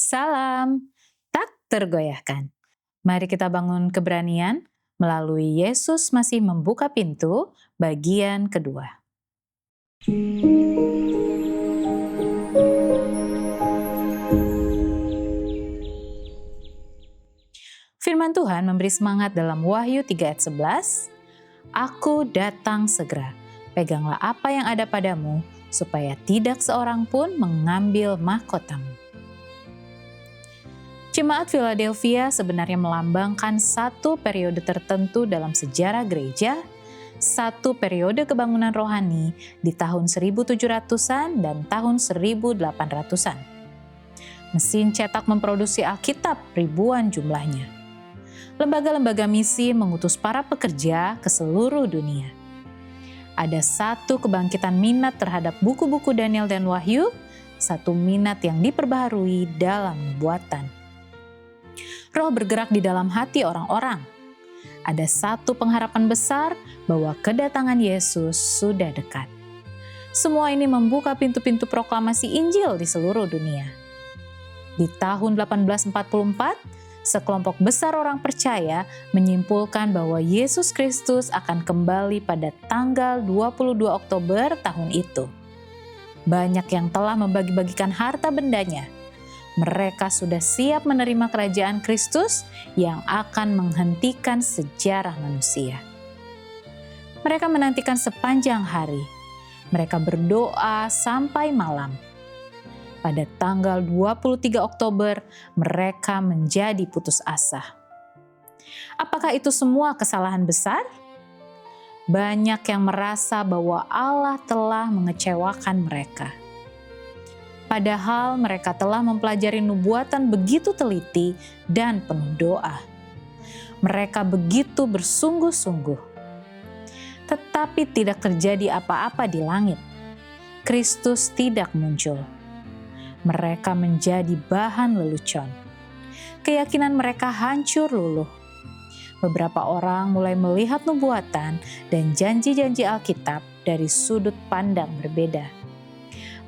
Salam, tak tergoyahkan. Mari kita bangun keberanian melalui Yesus masih membuka pintu bagian kedua. Firman Tuhan memberi semangat dalam Wahyu 3 ayat 11, Aku datang segera, peganglah apa yang ada padamu, supaya tidak seorang pun mengambil mahkotamu. Jemaat Philadelphia sebenarnya melambangkan satu periode tertentu dalam sejarah gereja, satu periode kebangunan rohani di tahun 1700-an dan tahun 1800-an. Mesin cetak memproduksi Alkitab ribuan jumlahnya. Lembaga-lembaga misi mengutus para pekerja ke seluruh dunia. Ada satu kebangkitan minat terhadap buku-buku Daniel dan Wahyu, satu minat yang diperbaharui dalam nubuatan. Roh bergerak di dalam hati orang-orang. Ada satu pengharapan besar bahwa kedatangan Yesus sudah dekat. Semua ini membuka pintu-pintu proklamasi Injil di seluruh dunia. Di tahun 1844, sekelompok besar orang percaya menyimpulkan bahwa Yesus Kristus akan kembali pada tanggal 22 Oktober tahun itu. Banyak yang telah membagi-bagikan harta bendanya. Mereka sudah siap menerima kerajaan Kristus yang akan menghentikan sejarah manusia. Mereka menantikan sepanjang hari. Mereka berdoa sampai malam. Pada tanggal 23 Oktober, mereka menjadi putus asa. Apakah itu semua kesalahan besar? Banyak yang merasa bahwa Allah telah mengecewakan mereka. Padahal mereka telah mempelajari nubuatan begitu teliti dan penuh doa. Mereka begitu bersungguh-sungguh. Tetapi tidak terjadi apa-apa di langit. Kristus tidak muncul. Mereka menjadi bahan lelucon. Keyakinan mereka hancur luluh. Beberapa orang mulai melihat nubuatan dan janji-janji Alkitab dari sudut pandang berbeda.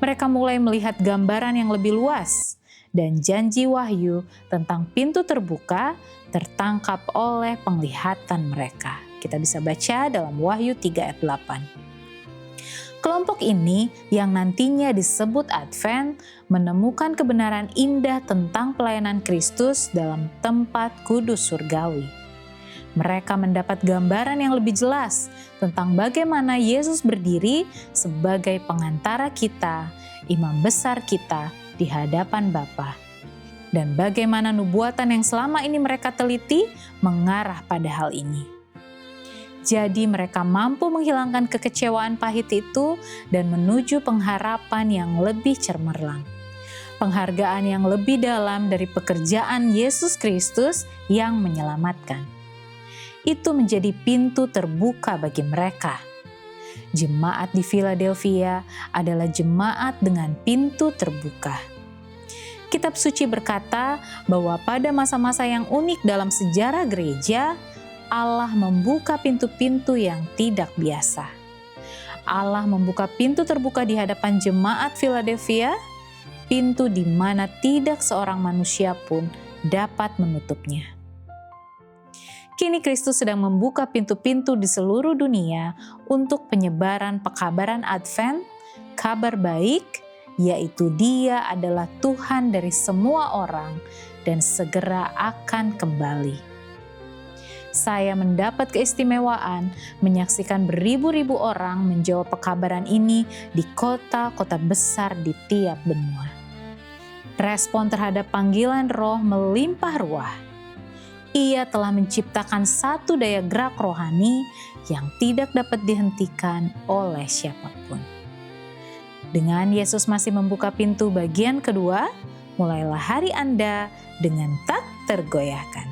Mereka mulai melihat gambaran yang lebih luas, dan janji Wahyu tentang pintu terbuka tertangkap oleh penglihatan mereka. Kita bisa baca dalam Wahyu 3 ayat 8. Kelompok ini yang nantinya disebut Advent menemukan kebenaran indah tentang pelayanan Kristus dalam tempat kudus surgawi. Mereka mendapat gambaran yang lebih jelas tentang bagaimana Yesus berdiri sebagai pengantara kita, imam besar kita di hadapan Bapa. Dan bagaimana nubuatan yang selama ini mereka teliti mengarah pada hal ini. Jadi mereka mampu menghilangkan kekecewaan pahit itu dan menuju pengharapan yang lebih cemerlang. Penghargaan yang lebih dalam dari pekerjaan Yesus Kristus yang menyelamatkan. Itu menjadi pintu terbuka bagi mereka. Jemaat di Philadelphia adalah jemaat dengan pintu terbuka. Kitab suci berkata bahwa pada masa-masa yang unik dalam sejarah gereja, Allah membuka pintu-pintu yang tidak biasa. Allah membuka pintu terbuka di hadapan jemaat Philadelphia, pintu di mana tidak seorang manusia pun dapat menutupnya. Kini Kristus sedang membuka pintu-pintu di seluruh dunia untuk penyebaran pekabaran Advent, kabar baik, yaitu Dia adalah Tuhan dari semua orang dan segera akan kembali. Saya mendapat keistimewaan menyaksikan beribu-ribu orang menjawab pekabaran ini di kota-kota besar di tiap benua. Respon terhadap panggilan Roh melimpah ruah. Ia telah menciptakan satu daya gerak rohani yang tidak dapat dihentikan oleh siapapun. Dengan Yesus masih membuka pintu bagian kedua, mulailah hari Anda dengan tak tergoyahkan.